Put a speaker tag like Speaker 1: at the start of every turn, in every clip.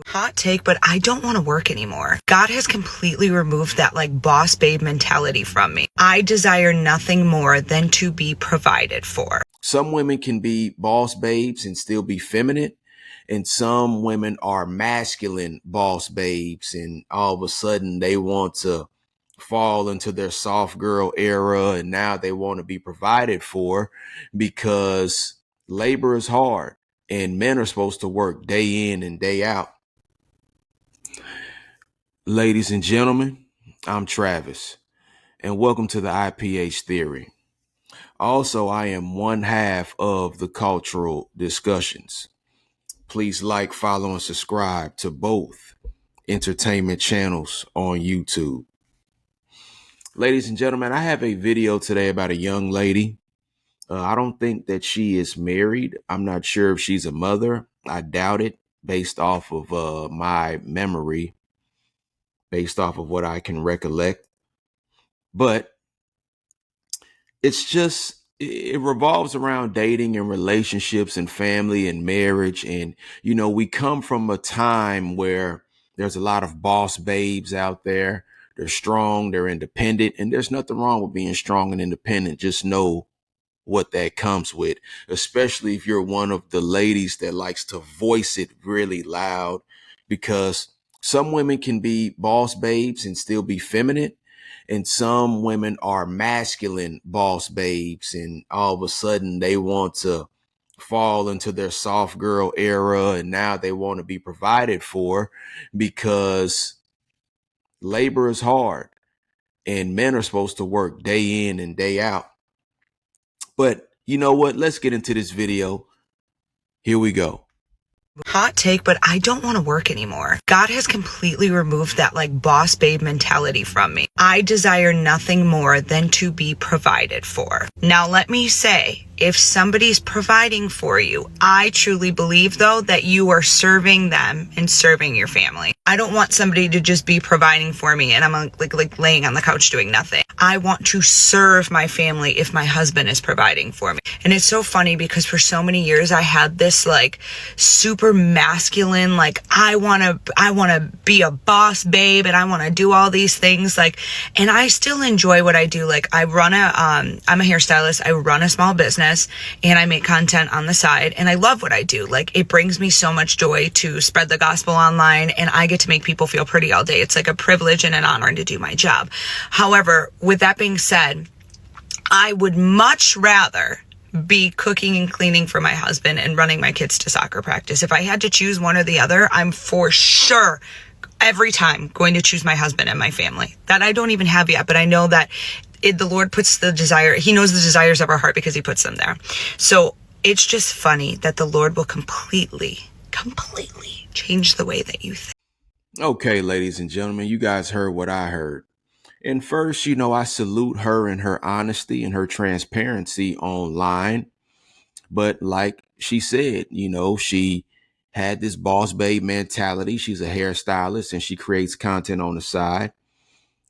Speaker 1: Hot take, but I don't want to work anymore. God has completely removed that boss babe mentality from me. I desire nothing more than to be provided for.
Speaker 2: Some women can be boss babes and still be feminine. And some women are masculine boss babes. And all of a sudden they want to fall into their soft girl era. And now they want to be provided for because labor is hard and men are supposed to work day in and day out. Ladies and gentlemen, I'm Travis, and welcome to the IPH Theory. Also, I am one half of the Cultural Discussions. Please like, follow, and subscribe to both entertainment channels on YouTube. Ladies and gentlemen, I have a video today about a young lady. I don't think that she is married. I'm not sure if she's a mother. I doubt it based off of my memory, based off of what I can recollect. But it revolves around dating and relationships and family and marriage. And, we come from a time where there's a lot of boss babes out there. They're strong, they're independent, and there's nothing wrong with being strong and independent. Just know what that comes with, especially if you're one of the ladies that likes to voice it really loud, because some women can be boss babes and still be feminine. And some women are masculine boss babes. And all of a sudden they want to fall into their soft girl era. And now they want to be provided for because labor is hard and men are supposed to work day in and day out. But you know what? Let's get into this video. Here we go.
Speaker 1: Hot take, but I don't want to work anymore. God has completely removed that boss babe mentality from me. I desire nothing more than to be provided for. Now, let me say, if somebody's providing for you, I truly believe, though, that you are serving them and serving your family. I don't want somebody to just be providing for me and I'm like laying on the couch doing nothing. I want to serve my family if my husband is providing for me. And it's so funny because for so many years I had this super masculine, I want to be a boss babe and I want to do all these things and I still enjoy what I do. I'm a hairstylist. I run a small business and I make content on the side and I love what I do. It brings me so much joy to spread the gospel online and I get to make people feel pretty all day. It's a privilege and an honor to do my job. However, with that being said, I would much rather be cooking and cleaning for my husband and running my kids to soccer practice. If I had to choose one or the other, I'm for sure every time going to choose my husband and my family. That I don't even have yet, but I know that the Lord puts the desire. He knows the desires of our heart because he puts them there. So it's just funny that the Lord will completely change the way that you think.
Speaker 2: Okay, ladies and gentlemen, you guys heard what I heard. And first, I salute her and her honesty and her transparency online. But like she said, she had this boss babe mentality. She's a hairstylist and she creates content on the side.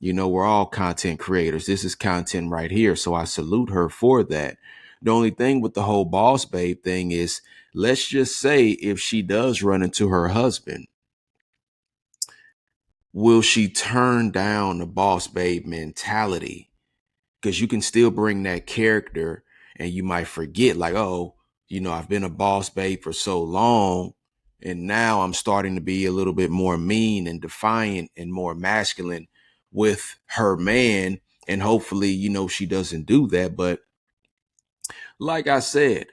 Speaker 2: We're all content creators. This is content right here. So I salute her for that. The only thing with the whole boss babe thing is, let's just say if she does run into her husband, will she turn down the boss babe mentality? Because you can still bring that character and you might forget I've been a boss babe for so long and now I'm starting to be a little bit more mean and defiant and more masculine with her man. And hopefully, she doesn't do that. But like I said,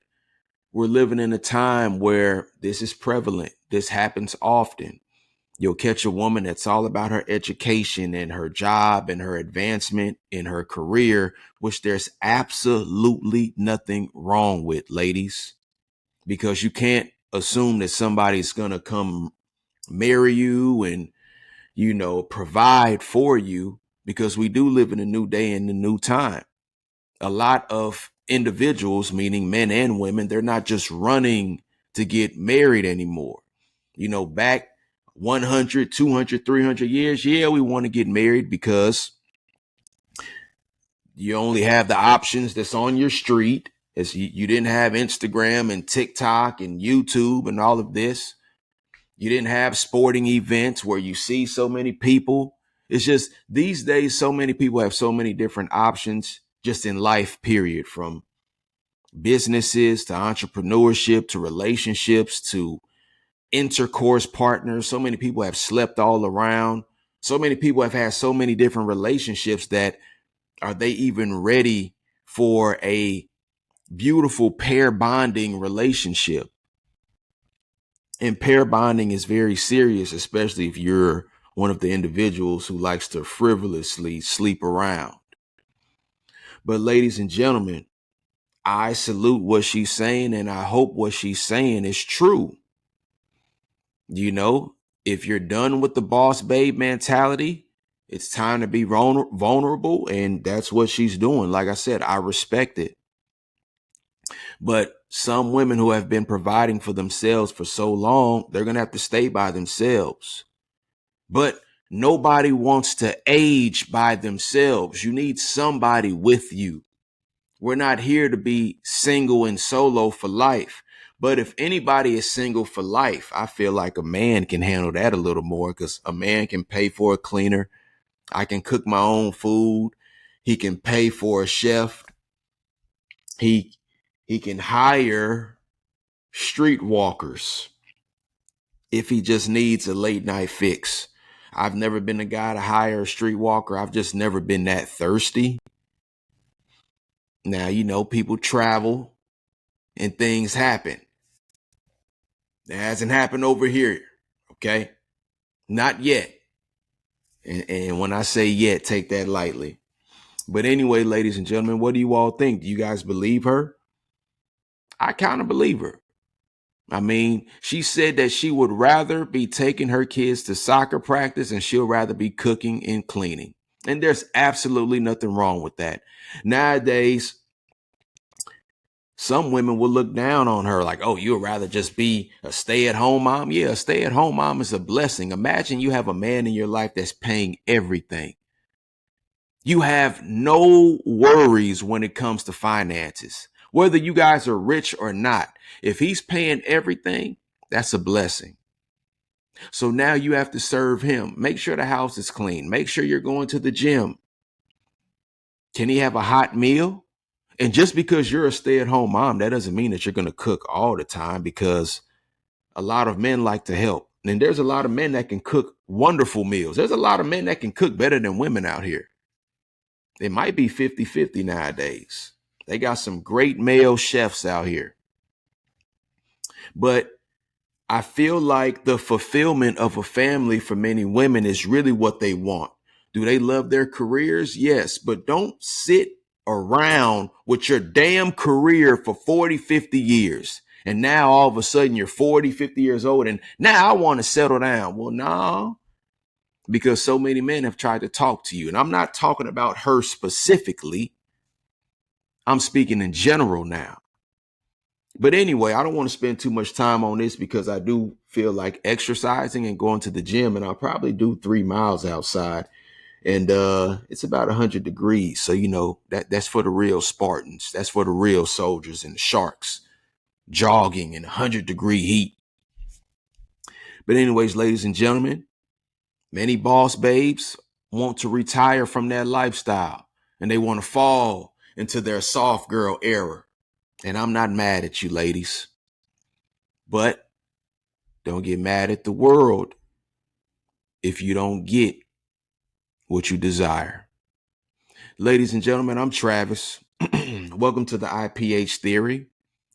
Speaker 2: we're living in a time where this is prevalent. This happens often. You'll catch a woman that's all about her education and her job and her advancement in her career, which there's absolutely nothing wrong with, ladies, because you can't assume that somebody's going to come marry you and, provide for you, because we do live in a new day and a new time. A lot of individuals, meaning men and women, they're not just running to get married anymore. Back 100, 200, 300 years, yeah, we want to get married because you only have the options that's on your street. As you didn't have Instagram and TikTok and YouTube and all of this. You didn't have sporting events where you see so many people. It's just these days, so many people have so many different options just in life, period, from businesses to entrepreneurship to relationships to intercourse partners. So many people have slept all around. So many people have had so many different relationships that are they even ready for a beautiful pair bonding relationship? And pair bonding is very serious, especially if you're one of the individuals who likes to frivolously sleep around. But ladies and gentlemen, I salute what she's saying, and I hope what she's saying is true. You know, if you're done with the boss babe mentality, it's time to be vulnerable, and that's what she's doing. Like I said, I respect it. But some women who have been providing for themselves for so long, they're going to have to stay by themselves. But nobody wants to age by themselves. You need somebody with you. We're not here to be single and solo for life. But if anybody is single for life, I feel like a man can handle that a little more, because a man can pay for a cleaner. I can cook my own food. He can pay for a chef. He can hire streetwalkers if he just needs a late night fix. I've never been a guy to hire a streetwalker. I've just never been that thirsty. Now, you know, people travel and things happen. It hasn't happened over here. Okay. Not yet. And when I say yet, take that lightly. But anyway, ladies and gentlemen, what do you all think? Do you guys believe her? I kind of believe her. I mean, she said that she would rather be taking her kids to soccer practice and she'll rather be cooking and cleaning. And there's absolutely nothing wrong with that. Nowadays, some women will look down on her like, oh, you'd rather just be a stay-at-home mom? Yeah, a stay-at-home mom is a blessing. Imagine you have a man in your life that's paying everything. You have no worries when it comes to finances. Whether you guys are rich or not, if he's paying everything, that's a blessing. So now you have to serve him. Make sure the house is clean. Make sure you're going to the gym. Can he have a hot meal? And just because you're a stay-at-home mom, that doesn't mean that you're going to cook all the time, because a lot of men like to help. And there's a lot of men that can cook wonderful meals. There's a lot of men that can cook better than women out here. It might be 50-50 nowadays. They got some great male chefs out here. But I feel like the fulfillment of a family for many women is really what they want. Do they love their careers? Yes, but don't sit around with your damn career for 40, 50 years. And now all of a sudden you're 40, 50 years old and now I want to settle down. Well, no, because so many men have tried to talk to you. And I'm not talking about her specifically. I'm speaking in general now. But anyway, I don't want to spend too much time on this because I do feel like exercising and going to the gym, and I'll probably do 3 miles outside. And it's about 100 degrees. So, you know, that's for the real Spartans. That's for the real soldiers and the sharks jogging in 100-degree heat. But anyways, ladies and gentlemen, many boss babes want to retire from that lifestyle and they want to fall into their soft girl era. And I'm not mad at you, ladies, but don't get mad at the world if you don't get what you desire. Ladies and gentlemen, I'm Travis. Welcome to the IPH Theory.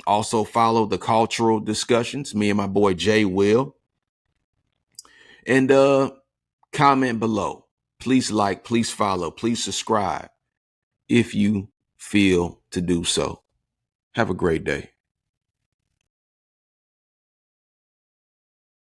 Speaker 2: Also follow the cultural discussions, me and my boy Jay Will. And comment below. Please like, please follow, please subscribe if you feel to do so. Have a great day.